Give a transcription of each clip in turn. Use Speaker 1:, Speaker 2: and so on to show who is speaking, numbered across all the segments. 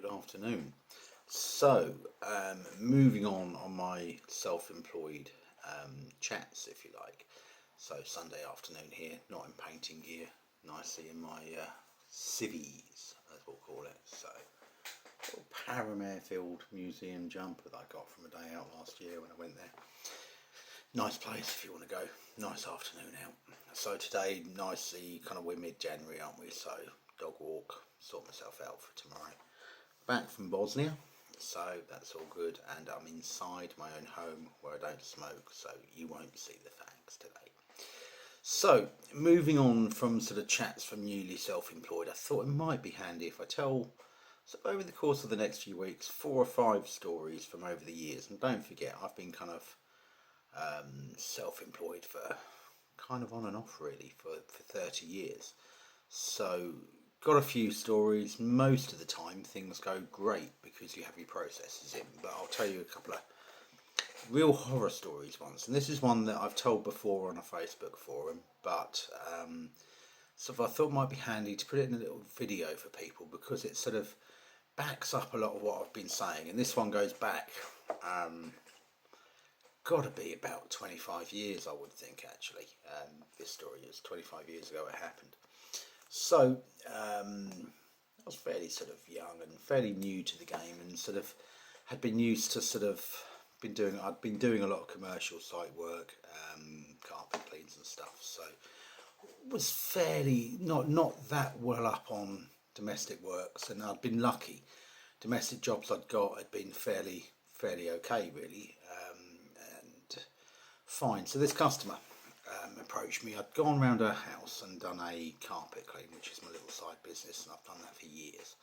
Speaker 1: afternoon. So, moving on my self-employed chats, if you like. So, Sunday afternoon here, not in painting gear, nicely in my civvies, as we'll call it. So, little Paramarefield Museum jumper that I got from a day out last year when I went there. Nice place if you want to go. Nice afternoon out. So today, nicely, kind of we're mid-January, aren't we? So dog walk, sort myself out for tomorrow. Back from Bosnia, so that's all good. And I'm inside my own home where I don't smoke, so you won't see the facts today. So moving on from sort of chats from newly self-employed, I thought it might be handy if I tell, so over the course of the next few weeks, 4 or 5 stories from over the years. And don't forget, I've been kind of self-employed for kind of on and off really for 30 years. So got a few stories. Most of the time things go great because you have your processes in, but I'll tell you a couple of real horror stories once, and this is one that I've told before on a Facebook forum, but so I thought it might be handy to put it in a little video for people because it sort of backs up a lot of what I've been saying. And this one goes back got to be about 25 years, I would think, actually. This story is 25 years ago it happened. So I was fairly sort of young and fairly new to the game, and sort of had been used to I'd been doing a lot of commercial site work, carpet cleans and stuff, so was fairly not that well up on domestic works, and I'd been lucky. Domestic jobs I'd got had been fairly okay really, and fine. So this customer approached me. I'd gone round her house and done a carpet clean, which is my little side business, and I've done that for years.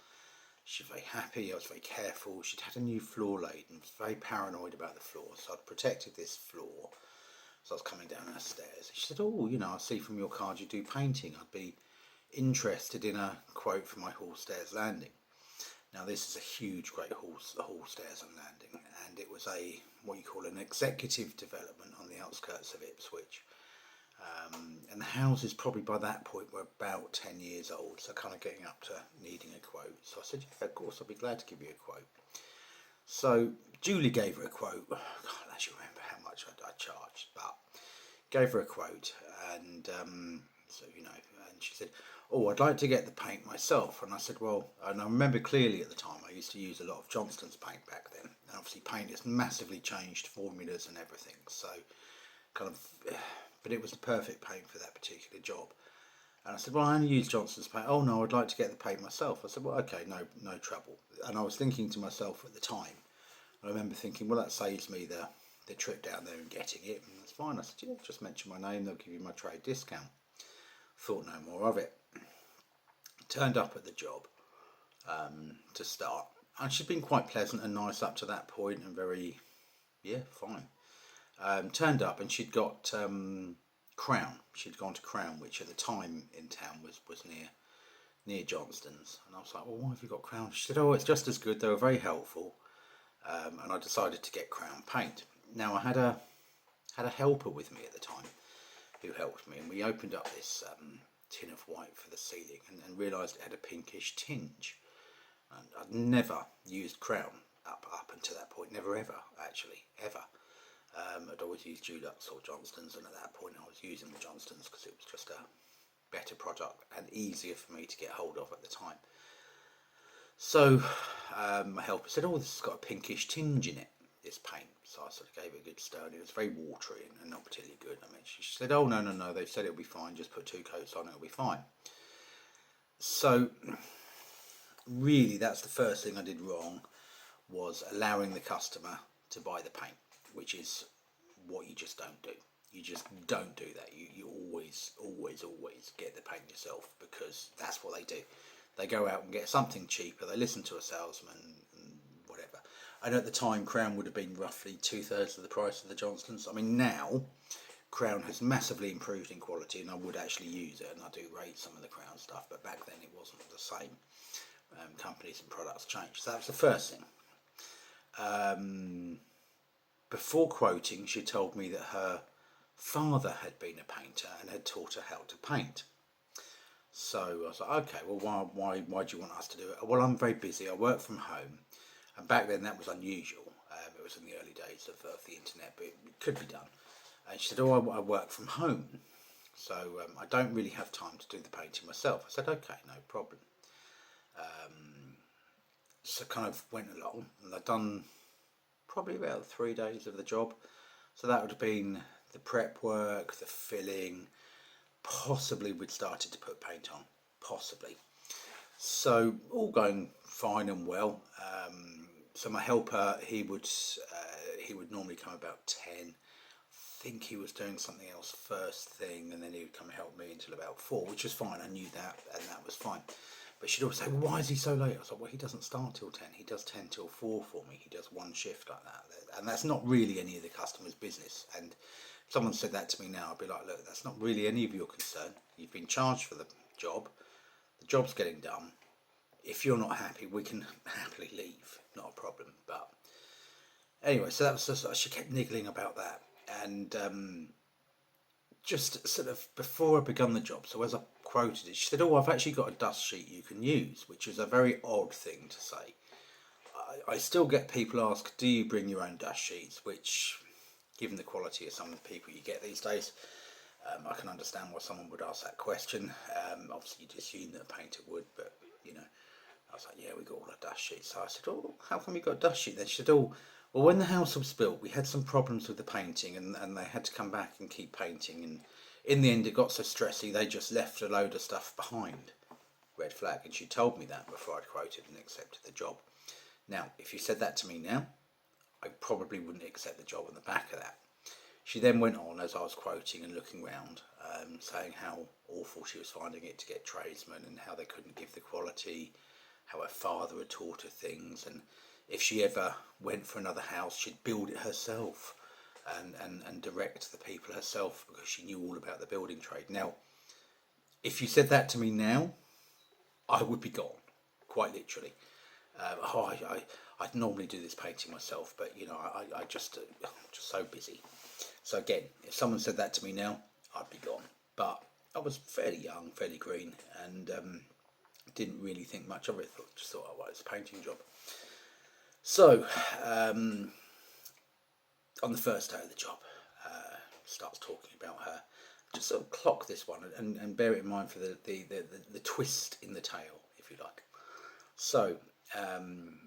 Speaker 1: She was very happy, I was very careful. She'd had a new floor laid and was very paranoid about the floor, so I'd protected this floor. So I was coming down her stairs. She said, "Oh, I see from your card you do painting. I'd be interested in a quote for my hall stairs landing." Now this is a huge, great hall stairs and landing, and it was what you call an executive development on the outskirts of Ipswich. And the houses probably by that point were about 10 years old, so kind of getting up to needing a quote. So I said, "Yeah, of course, I'll be glad to give you a quote." So Julie gave her a quote. I can't actually remember how much I charged, but gave her a quote, and and she said, "Oh, I'd like to get the paint myself." And I said, "Well," and I remember clearly at the time I used to use a lot of Johnston's paint back then, and obviously paint has massively changed formulas and everything, so kind of, but it was the perfect paint for that particular job. And I said, "Well, I only use Johnston's paint." "Oh no, I'd like to get the paint myself." I said, "Well, okay, no trouble." And I was thinking to myself at the time, I remember thinking, well, that saves me the trip down there and getting it, and that's fine. I said, "Yeah, just mention my name, they'll give you my trade discount." Thought no more of it. Turned up at the job to start, and she'd been quite pleasant and nice up to that point, and very, yeah, fine. Turned up and she'd got Crown. She'd gone to Crown, which at the time in town was near Johnston's, and I was like, "Well, why have you got Crown?" She said, "Oh, it's just as good. They were very helpful." And I decided to get Crown paint. Now I had a helper with me at the time who helped me, and we opened up this tin of white for the ceiling and realised it had a pinkish tinge. And I'd never used Crown up until that point, never ever actually, ever. I'd always used Dulux or Johnston's, and at that point I was using the Johnston's because it was just a better product and easier for me to get hold of at the time. So my helper said, "Oh, this has got a pinkish tinge in it, this paint." So I sort of gave it a good stir, and it was very watery and not particularly good. I mean, she said, "Oh, no, they've said it'll be fine, just put 2 coats on, it'll be fine." So really that's the first thing I did wrong, was allowing the customer to buy the paint, which is what you just don't do. You just don't do that. You always get the paint yourself, because that's what they do. They go out and get something cheaper, they listen to a salesman and whatever. And at the time Crown would have been roughly 2/3 of the price of the Johnston's. I mean, now Crown has massively improved in quality, and I would actually use it, and I do rate some of the Crown stuff, but back then it wasn't the same. Companies and products changed. So that was the first thing. Before quoting, she told me that her father had been a painter and had taught her how to paint. So I was like, okay, well, why do you want us to do it? Well, I'm very busy. I work from home, and back then that was unusual. It was in the early days of the internet, but it could be done. And she said, oh, I work from home, so I don't really have time to do the painting myself. I said, okay, no problem. So kind of went along, and I'd done probably about 3 days of the job. So that would have been the prep work, the filling, possibly we'd started to put paint on, possibly. So all going fine and well. So my helper, he would normally come about 10. I think he was doing something else first thing, and then he would come help me until about 4, which was fine. I knew that, and that was fine. But she'd always say, well, why is he so late? I was like, well, he doesn't start till 10. He does 10 till 4 for me. He does one shift like that. And that's not really any of the customer's business. And if someone said that to me now, I'd be like, look, that's not really any of your concern. You've been charged for the job. The job's getting done. If you're not happy, we can happily leave. Not a problem. But anyway, so that was just, she kept niggling about that. And just sort of before I begun the job, so as I quoted it, she said, oh, I've actually got a dust sheet you can use, which is a very odd thing to say. I still get people ask, do you bring your own dust sheets, which, given the quality of some of the people you get these days, I can understand why someone would ask that question. Obviously you'd assume that a painter would, but you know, I was like, yeah, we got all our dust sheets. So I said, oh, how come you got a dust sheet then? She said, oh, well, when the house was built, we had some problems with the painting, and they had to come back and keep painting, and in the end it got so stressy they just left a load of stuff behind. Red flag. And she told me that before I'd quoted and accepted the job. Now, if you said that to me now, I probably wouldn't accept the job on the back of that. She then went on, as I was quoting and looking round, saying how awful she was finding it to get tradesmen, and how they couldn't give the quality, how her father had taught her things, and if she ever went for another house, she'd build it herself and direct the people herself, because she knew all about the building trade. Now, if you said that to me now, I would be gone, quite literally. I'd normally do this painting myself, but you know, I'm just so busy. So again, if someone said that to me now, I'd be gone. But I was fairly young, fairly green, and didn't really think much of it. Just thought, oh, well, it's a painting job. So on the first day of the job, starts talking about her. Just sort of clock this one, and bear it in mind for the twist in the tale, if you like. So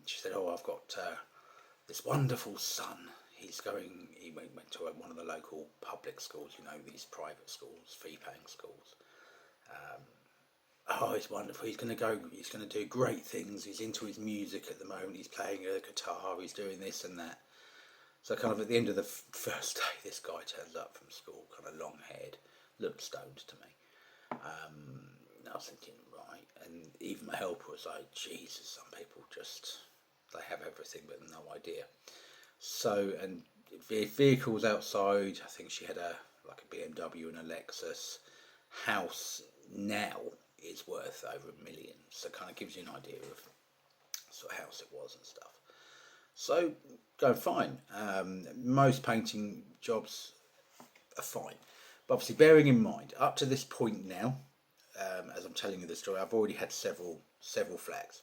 Speaker 1: she said, oh, I've got this wonderful son. He went to one of the local public schools, you know, these private schools, fee-paying schools. Oh, he's wonderful. He's going to do great things. He's into his music at the moment. He's playing a guitar. He's doing this and that. So kind of at the end of the first day, this guy turns up from school, kind of long-haired, looked stoned to me. I was thinking, right, and even my helper was like, Jesus, some people just, they have everything but no idea. So, and vehicles outside, I think she had a BMW and a Lexus. House now is worth over $1 million, so kind of gives you an idea of sort of house it was and stuff. So, going fine. Most painting jobs are fine, but obviously bearing in mind, up to this point now, as I'm telling you the story, I've already had several flags.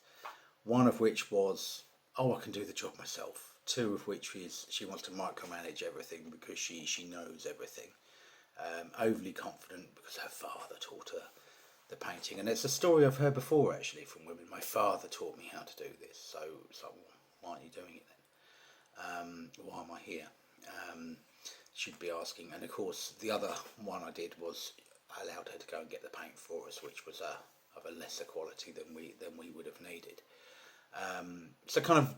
Speaker 1: One of which was, oh, I can do the job myself. Two of which is she wants to micromanage everything because she knows everything. Overly confident because her father taught her the painting, and it's a story I've heard before actually from women. My father taught me how to do this, so why aren't you doing it then? Why am I here? She'd be asking, and of course the other one I did was I allowed her to go and get the paint for us, which was of a lesser quality than we would have needed. So kind of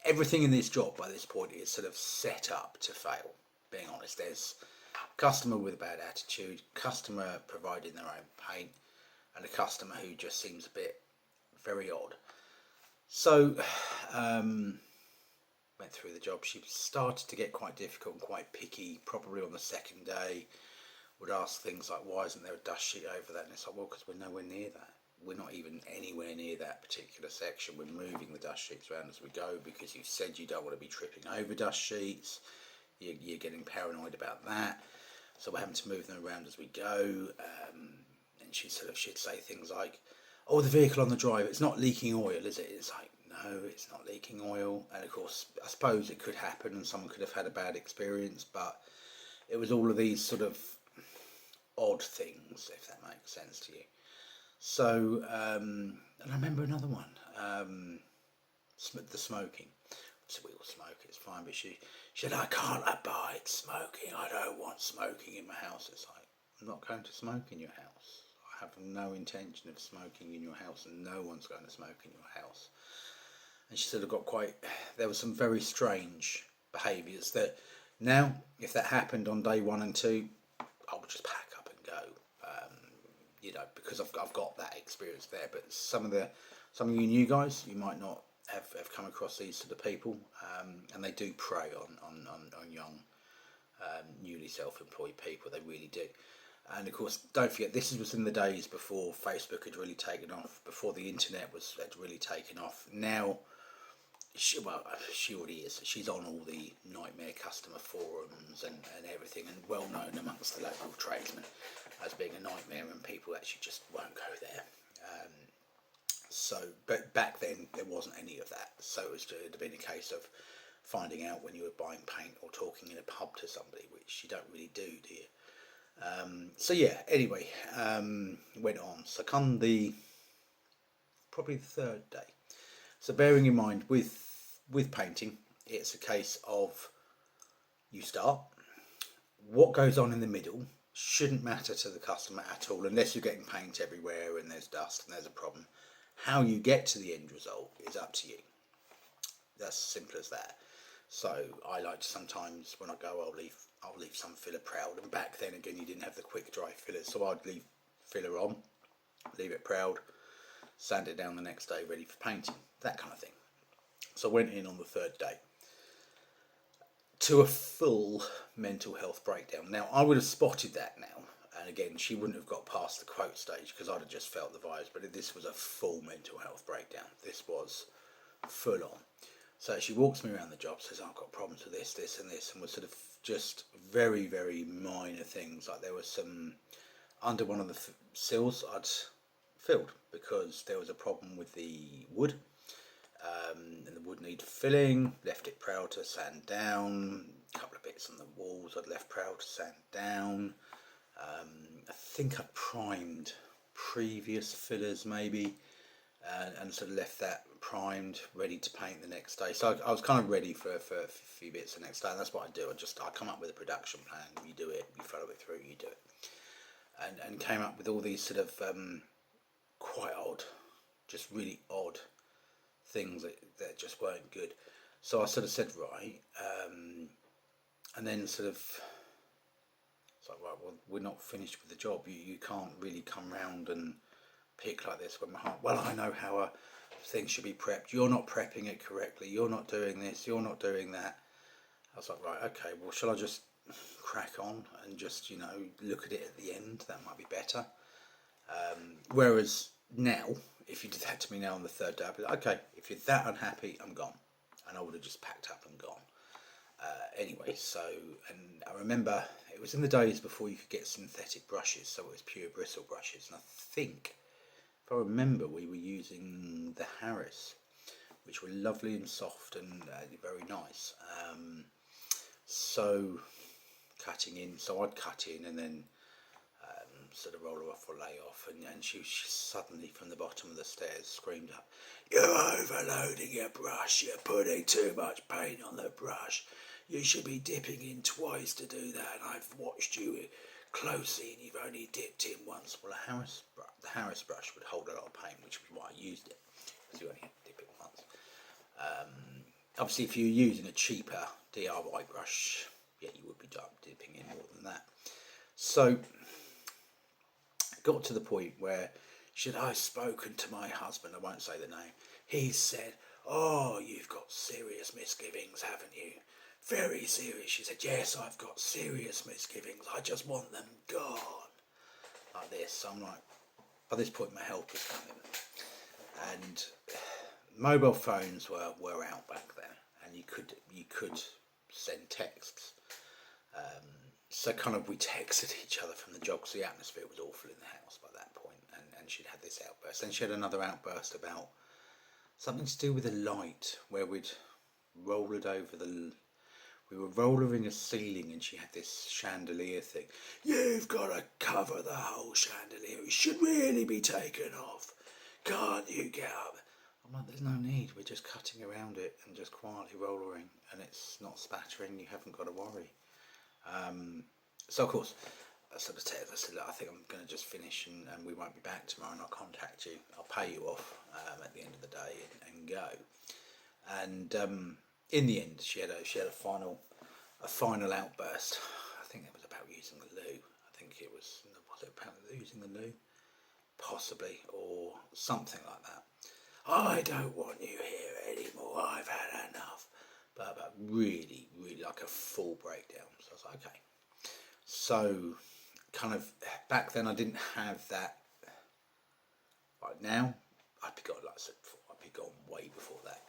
Speaker 1: everything in this job by this point is sort of set up to fail. Being honest, there's a customer with a bad attitude, customer providing their own paint, and a customer who just seems a bit very odd. So went through the job. She started to get quite difficult and quite picky, probably on the second day. Would ask things like, why isn't there a dust sheet over that? And it's like, well, because we're nowhere near that. We're not even anywhere near that particular section. We're moving the dust sheets around as we go because you said you don't want to be tripping over dust sheets. You're getting paranoid about that. So we're having to move them around as we go. And she'd say things like, "Oh, the vehicle on the drive, it's not leaking oil, is it?" It's like, no, it's not leaking oil. And of course, I suppose it could happen, and someone could have had a bad experience, but it was all of these sort of odd things, if that makes sense to you. So, and I remember another one, the smoking. So we all smoke, it's fine, but she said, "I can't abide smoking. I don't want smoking in my house." It's like, I'm not going to smoke in your house. I have no intention of smoking in your house, and no one's going to smoke in your house. And she sort of got there were some very strange behaviours that now, if that happened on day 1 and 2, I would just pack up and go. Because I've got that experience there. But some of you new guys, you might not have come across these sort of people, and they do prey on young, newly self-employed people. They really do. And of course, don't forget, this was in the days before Facebook had really taken off, before the internet had really taken off. Now, she already is. She's on all the nightmare customer forums and everything, and well known amongst the local tradesmen as being a nightmare, and people actually just won't go there. But back then there wasn't any of that. So it'd have been a case of finding out when you were buying paint or talking in a pub to somebody, which you don't really do you? So yeah. Anyway, went on. So come probably the 3rd day. So bearing in mind with painting, it's a case of you start. What goes on in the middle shouldn't matter to the customer at all, unless you're getting paint everywhere and there's dust and there's a problem. How you get to the end result is up to you. That's as simple as that. So I like to sometimes, when I go, I'll leave some filler proud. And back then again, you didn't have the quick dry filler, so I'd leave filler on, leave it proud, sand it down the next day, ready for painting, that kind of thing. So I went in on the 3rd day to a full mental health breakdown. Now, I would have spotted that now, and again, she wouldn't have got past the quote stage because I'd have just felt the vibes, but this was a full mental health breakdown. This was full on. So she walks me around the job, says, "I've got problems with this, this and this," and was sort of just very, very minor things. Like there was some, under one of the sills I'd filled because there was a problem with the wood, and the wood needed filling. Left it proud to sand down. A couple of bits on the walls I'd left proud to sand down. I think I primed previous fillers maybe, and sort of left that primed, ready to paint the next day. So I was kind of ready for a few bits the next day, and that's what I do. I come up with a production plan, you do it, you follow it through, you do it. And came up with all these sort of quite odd, just really odd things that just weren't good. So I sort of said, right, and then sort of, it's like, right, well, we're not finished with the job. You can't really come round and pick like this when my heart, well, I know how a thing should be prepped. You're not prepping it correctly. You're not doing this. You're not doing that. I was like, right, okay, well, shall I just crack on and just, look at it at the end? That might be better. Whereas now, if you did that to me now on the 3rd day, I'd be like, okay, if you're that unhappy, I'm gone. And I would have just packed up and gone. Anyway, so, and I remember it was in the days before you could get synthetic brushes, so it was pure bristle brushes. And I think, if I remember, we were using the Harris, which were lovely and soft and very nice. So cutting in, so I'd cut in and then sort of roll her off or lay off, and she suddenly from the bottom of the stairs screamed up, "You're overloading your brush, you're putting too much paint on the brush. You should be dipping in twice to do that. I've watched you closely and you've only dipped in once." Well, the Harris brush would hold a lot of paint, which was why I used it, because you only had to dip it once. Obviously, if you're using a cheaper DIY brush, yeah, you would be dipping in more than that. So, got to the point where I've spoken to my husband, I won't say the name. He said, "Oh, you've got serious misgivings, haven't you? Very serious." She said, "Yes, I've got serious misgivings. I just want them gone." Like this. So I'm like, by this point my help was coming. And mobile phones were out back then, and you could send texts. So kind of we texted each other from the job, because the atmosphere was awful in the house by that point. and she'd had this outburst. Then she had another outburst about something to do with a light, where we were rollering a ceiling, and she had this chandelier thing. You've got to cover the whole chandelier. It should really be taken off. Can't you get up? I'm like, there's no need. We're just cutting around it and just quietly rollering, and it's not spattering. You haven't got to worry. So of course, I sort of said, look, I think I'm going to just finish, and we won't be back tomorrow, and I'll contact you. I'll pay you off at the end of the day and go. And in the end, she had a final outburst. I think it was about using the loo. I think it was it about using the loo? Possibly, or something like that. I don't want you here anymore. I've had enough. But really, really like a full breakdown. So I was like, okay. So, kind of back then, I didn't have that. Right now, I'd be gone. Like I said before, I'd be gone way before that.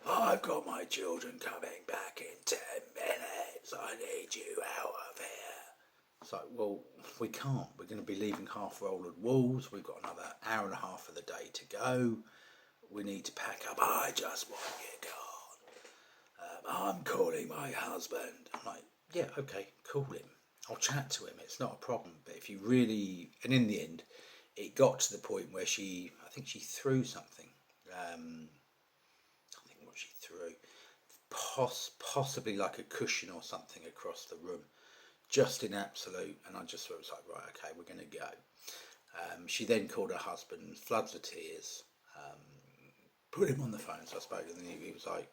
Speaker 1: I've got my children coming back in 10 minutes. I need you out of here. It's like, well, we can't. We're going to be leaving half-rolled walls. We've got another hour and a half of the day to go. We need to pack up. I just want you gone. I'm calling my husband. I'm like, yeah, okay, call him. I'll chat to him. It's not a problem. But if you really... And in the end, it got to the point where I think she threw something. She threw possibly like a cushion or something across the room, just in absolute, and I just was like, right, okay, we're going to go. She then called her husband, floods of tears, put him on the phone. So I spoke, and then he was like,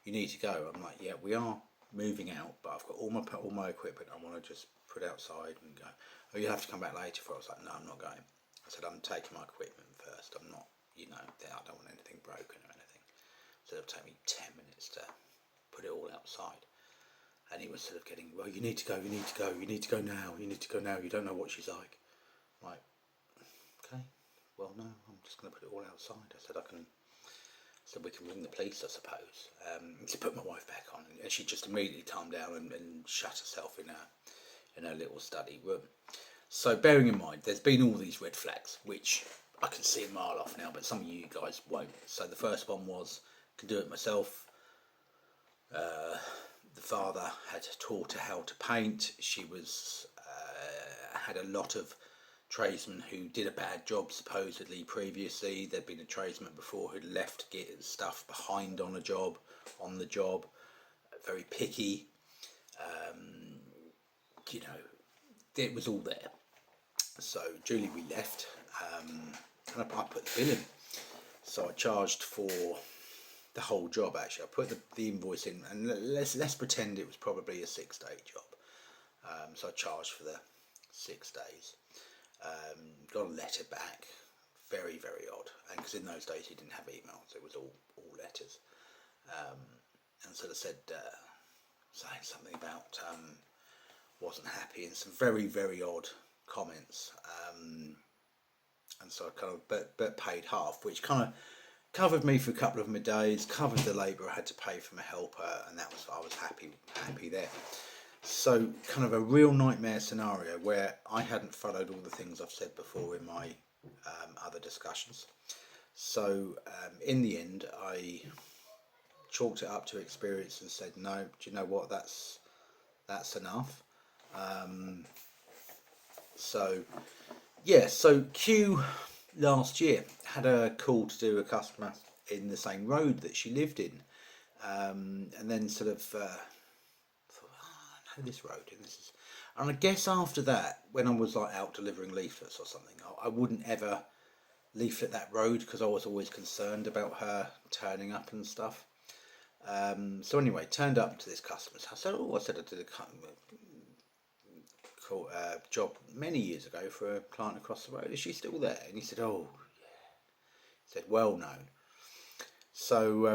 Speaker 1: you need to go. I'm like, yeah, we are moving out, but I've got all my equipment. I want to just put outside and go. Oh, you'll have to come back later. I was like, no, I'm not going. I said, I'm taking my equipment first. I'm not, I don't want anything broken or anything. So it'll take me 10 minutes to put it all outside. And he was sort of getting, well, you need to go now, you need to go now, you don't know what she's like. I'm like, okay, well, no, I'm just going to put it all outside. I said, we can ring the police, I suppose. To put my wife back on, and she just immediately calmed down and shut herself in her little study room. So bearing in mind, there's been all these red flags, which I can see a mile off now, but some of you guys won't. So the first one was, can do it myself. The father had taught her how to paint. She had a lot of tradesmen who did a bad job supposedly previously. There'd been a tradesman before who'd left to get stuff behind on the job, very picky. It was all there. So Julie, we left, and I put the bill in. So I charged for the whole job. Actually, I put the invoice in, and let's pretend it was probably a 6-day job. So I charged for the 6 days. Got a letter back, very, very odd, and because in those days you didn't have emails, it was all letters, and sort of said saying something about wasn't happy, and some very, very odd comments, and so I kind of but paid half, which kind of covered me for a couple of my days, covered the labour I had to pay for my helper, and I was happy there. So kind of a real nightmare scenario where I hadn't followed all the things I've said before in my other discussions. So in the end, I chalked it up to experience and said, no, do you know what, that's enough. So Q last year had a call to do a customer in the same road that she lived in, and then sort of I know this road, and I guess after that, when I was like out delivering leaflets or something, I wouldn't ever leaflet that road because I was always concerned about her turning up and stuff. So anyway, turned up to this customer's house. I said I did a job many years ago for a client across the road. Is she still there? And he said, oh yeah. He said, well known. So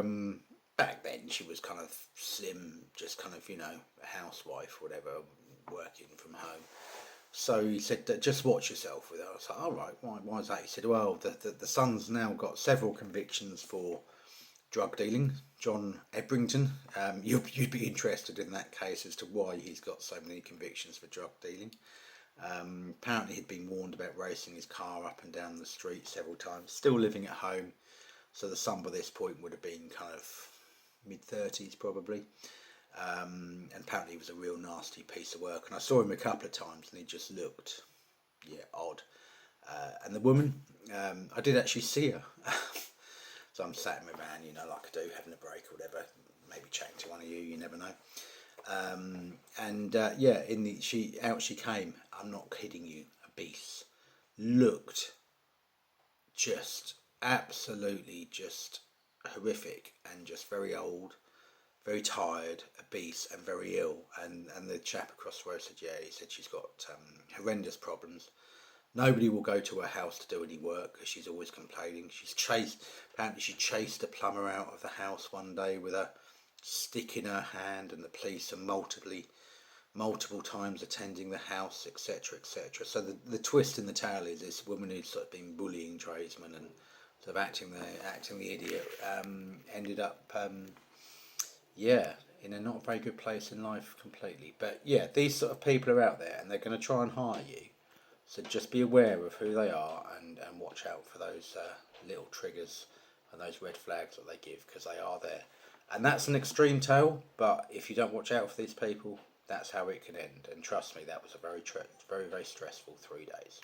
Speaker 1: back then she was kind of slim, just kind of, a housewife or whatever, working from home. So he said, just watch yourself with her. I was like, all right, why is that? He said, well, the son's now got several convictions for drug dealing, John Ebrington. You'd be interested in that case as to why he's got so many convictions for drug dealing. Apparently he'd been warned about racing his car up and down the street several times. Still living at home, so the son by this point would have been kind of mid-30s probably. And apparently he was a real nasty piece of work. And I saw him a couple of times and he just looked, yeah, odd. And the woman, I did actually see her. So I'm sat in my van, you know, like I do, having a break or whatever, maybe chatting to one of you, you never know. Yeah, out she came. I'm not kidding you. A beast. Looked just absolutely just horrific and just very old, very tired, obese, and very ill. And the chap across the road said, yeah, he said she's got horrendous problems. Nobody will go to her house to do any work because she's always complaining. Apparently she chased a plumber out of the house one day with a stick in her hand, and the police are multiple times attending the house, etc., etc. So the twist in the tale is this woman who's sort of been bullying tradesmen and sort of acting the idiot, ended up in a not very good place in life completely. But yeah, these sort of people are out there and they're going to try and hire you. So just be aware of who they are and watch out for those little triggers and those red flags that they give, because they are there. And that's an extreme tale, but if you don't watch out for these people, that's how it can end. And trust me, that was a very, very stressful 3 days.